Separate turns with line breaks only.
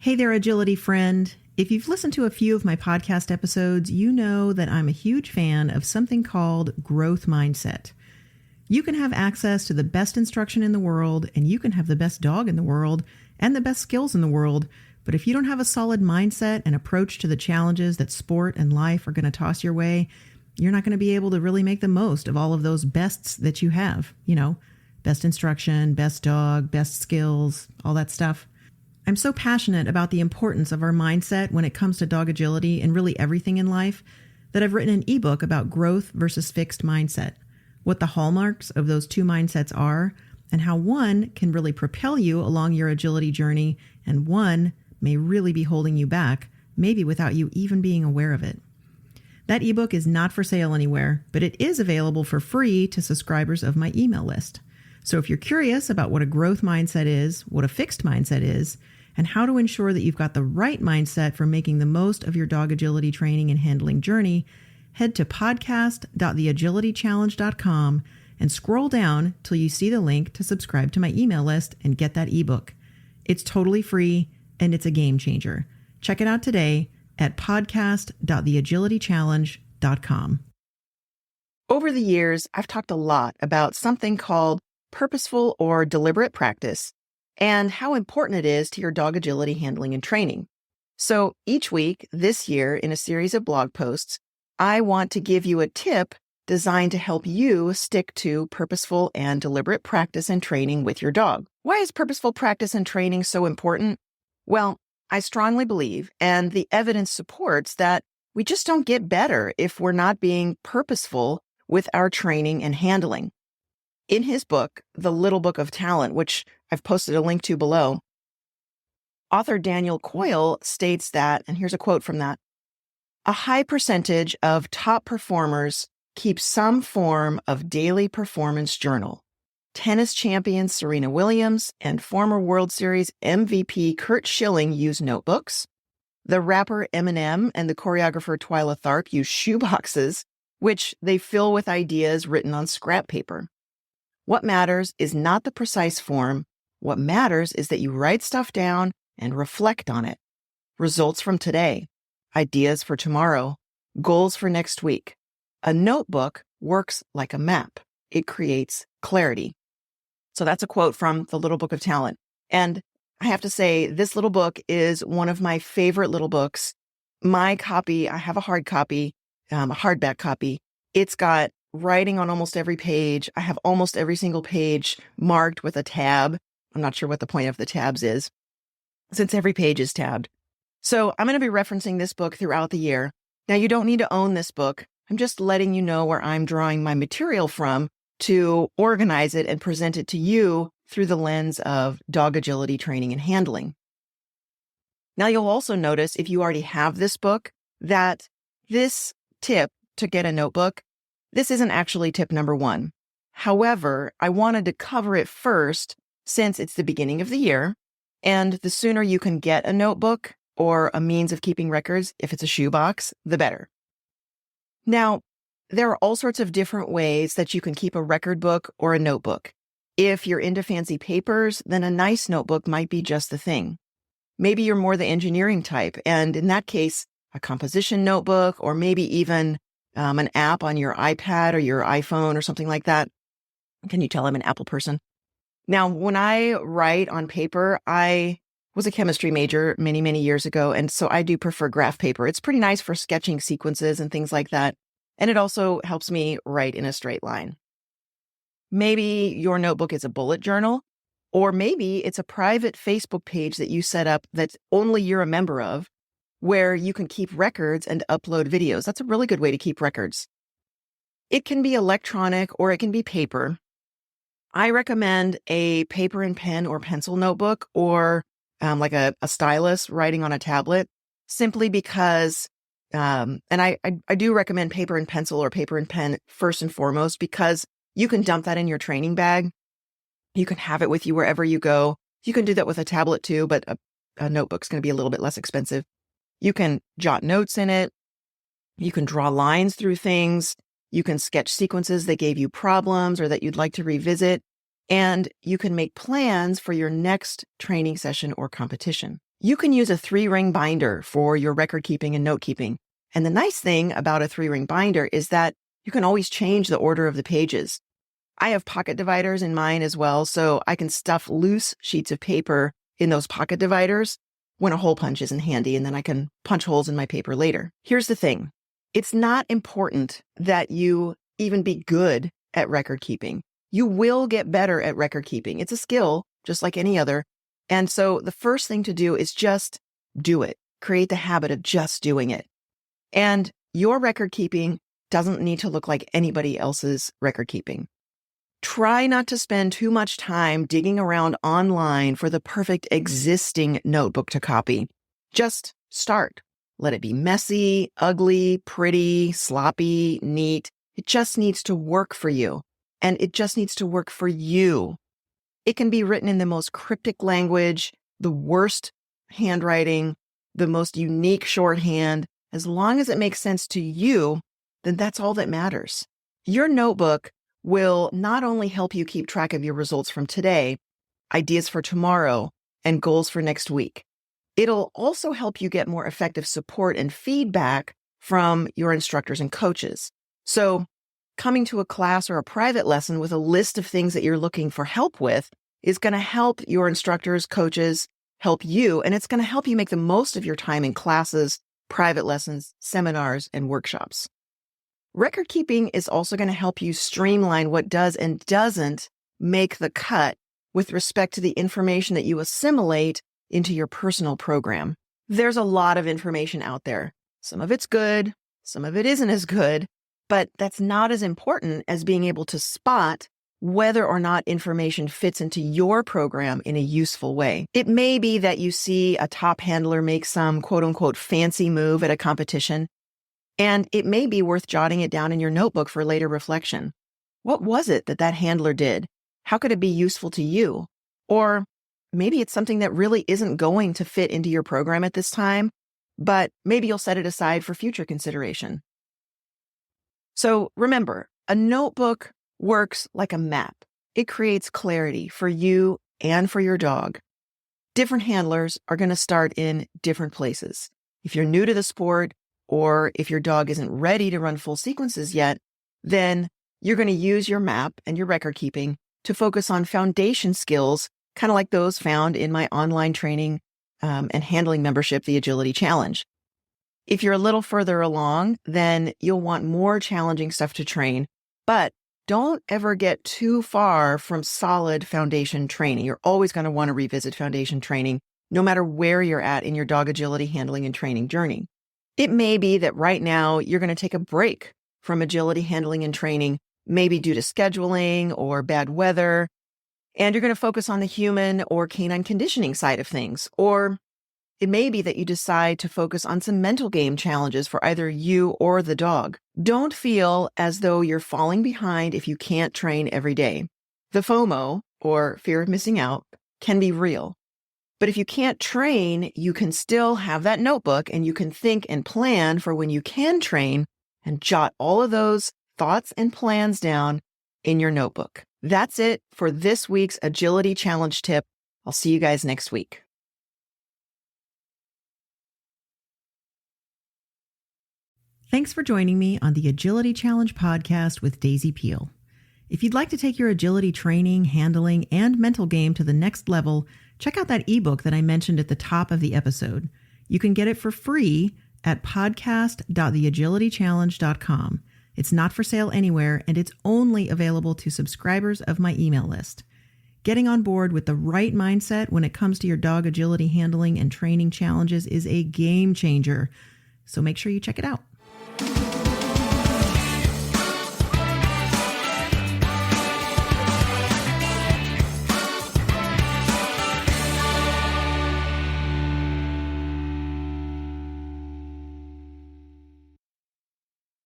Hey there, agility friend. If you've listened to a few of my podcast episodes, you know that I'm a huge fan of something called growth mindset. You can have access to the best instruction in the world, and you can have the best dog in the world and the best skills in the world, but if you don't have a solid mindset and approach to the challenges that sport and life are going to toss your way, you're not going to be able to really make the most of all of those bests that you have. Best instruction, best dog, best skills, all that stuff. I'm so passionate about the importance of our mindset when it comes to dog agility and really everything in life that I've written an ebook about growth versus fixed mindset, what the hallmarks of those two mindsets are, and how one can really propel you along your agility journey and one may really be holding you back, maybe without you even being aware of it. That ebook is not for sale anywhere, but it is available for free to subscribers of my email list. So if you're curious about what a growth mindset is, what a fixed mindset is, and how to ensure that you've got the right mindset for making the most of your dog agility training and handling journey, head to podcast.theagilitychallenge.com and scroll down till you see the link to subscribe to my email list and get that ebook. It's totally free and it's a game changer. Check it out today at podcast.theagilitychallenge.com. Over the years, I've talked a lot about something called purposeful or deliberate practice and how important it is to your dog agility handling and training. So each week this year in a series of blog posts, I want to give you a tip designed to help you stick to purposeful and deliberate practice and training with your dog. Why is purposeful practice and training so important? Well, I strongly believe, and the evidence supports, that we just don't get better if we're not being purposeful with our training and handling. In his book, The Little Book of Talent, which I've posted a link to below, author Daniel Coyle states that, and here's a quote from that, "A high percentage of top performers keep some form of daily performance journal. Tennis champion Serena Williams and former World Series MVP Curt Schilling use notebooks. The rapper Eminem and the choreographer Twyla Tharp use shoeboxes, which they fill with ideas written on scrap paper. What matters is not the precise form. What matters is that you write stuff down and reflect on it. Results from today, ideas for tomorrow, goals for next week. A notebook works like a map. It creates clarity." So that's a quote from The Little Book of Talent. And I have to say, this little book is one of my favorite little books. My copy, I have a hard copy, a hardback copy. It's got writing on almost every page. I have almost every single page marked with a tab. I'm not sure what the point of the tabs is, since every page is tabbed. So I'm going to be referencing this book throughout the year. Now, you don't need to own this book. I'm just letting you know where I'm drawing my material from to organize it and present it to you through the lens of dog agility training and handling. Now, you'll also notice, if you already have this book, that this tip to get a notebook, this isn't actually tip number one. However, I wanted to cover it first since it's the beginning of the year, and the sooner you can get a notebook or a means of keeping records, if it's a shoebox, the better. Now, there are all sorts of different ways that you can keep a record book or a notebook. If you're into fancy papers, then a nice notebook might be just the thing. Maybe you're more the engineering type, and in that case, a composition notebook, or maybe even an app on your iPad or your iPhone or something like that. Can you tell I'm an Apple person? Now, when I write on paper, I was a chemistry major many, many years ago, and so I do prefer graph paper. It's pretty nice for sketching sequences and things like that, and it also helps me write in a straight line. Maybe your notebook is a bullet journal, or maybe it's a private Facebook page that you set up that only you're a member of, where you can keep records and upload videos. That's a really good way to keep records. It can be electronic or it can be paper. I recommend a paper and pen or pencil notebook, or like a stylus writing on a tablet, simply because, and I do recommend paper and pencil or paper and pen first and foremost, because you can dump that in your training bag. You can have it with you wherever you go. You can do that with a tablet too, but a notebook's going to be a little bit less expensive. You can jot notes in it. You can draw lines through things. You can sketch sequences that gave you problems or that you'd like to revisit. And you can make plans for your next training session or competition. You can use a 3-ring binder for your record keeping and note keeping. And the nice thing about a 3-ring binder is that you can always change the order of the pages. I have pocket dividers in mine as well, so I can stuff loose sheets of paper in those pocket dividers when a hole punch isn't handy, and then I can punch holes in my paper later. Here's the thing. It's not important that you even be good at record keeping. You will get better at record keeping. It's a skill, just like any other. And so the first thing to do is just do it. Create the habit of just doing it. And your record keeping doesn't need to look like anybody else's record keeping. Try not to spend too much time digging around online for the perfect existing notebook to copy. Just start. Let it be messy, ugly, pretty, sloppy, neat. It just needs to work for you. And it just needs to work for you. It can be written in the most cryptic language, the worst handwriting, the most unique shorthand. As long as it makes sense to you, then that's all that matters. Your notebook will not only help you keep track of your results from today, ideas for tomorrow, and goals for next week. It'll also help you get more effective support and feedback from your instructors and coaches. So coming to a class or a private lesson with a list of things that you're looking for help with is going to help your instructors, coaches, help you, and it's going to help you make the most of your time in classes, private lessons, seminars, and workshops. Record keeping is also going to help you streamline what does and doesn't make the cut with respect to the information that you assimilate into your personal program. There's a lot of information out there. Some of it's good, some of it isn't as good, but that's not as important as being able to spot whether or not information fits into your program in a useful way. It may be that you see a top handler make some quote unquote fancy move at a competition, and it may be worth jotting it down in your notebook for later reflection. What was it that handler did? How could it be useful to you? Or maybe it's something that really isn't going to fit into your program at this time, but maybe you'll set it aside for future consideration. So remember, a notebook works like a map. It creates clarity for you and for your dog. Different handlers are going to start in different places. If you're new to the sport, or if your dog isn't ready to run full sequences yet, then you're going to use your map and your record keeping to focus on foundation skills, kind of like those found in my online training and handling membership, the Agility Challenge. If you're a little further along, then you'll want more challenging stuff to train, but don't ever get too far from solid foundation training. You're always going to want to revisit foundation training, no matter where you're at in your dog agility handling and training journey. It may be that right now you're going to take a break from agility handling and training, maybe due to scheduling or bad weather, and you're going to focus on the human or canine conditioning side of things. Or it may be that you decide to focus on some mental game challenges for either you or the dog. Don't feel as though you're falling behind if you can't train every day. The FOMO, or fear of missing out, can be real. But if you can't train, you can still have that notebook and you can think and plan for when you can train and jot all of those thoughts and plans down in your notebook. That's it for this week's Agility Challenge tip. I'll see you guys next week. Thanks for joining me on the Agility Challenge podcast with Daisy Peel. If you'd like to take your agility training, handling, and mental game to the next level, check out that ebook that I mentioned at the top of the episode. You can get it for free at podcast.theagilitychallenge.com. It's not for sale anywhere, and it's only available to subscribers of my email list. Getting on board with the right mindset when it comes to your dog agility handling and training challenges is a game changer, so make sure you check it out.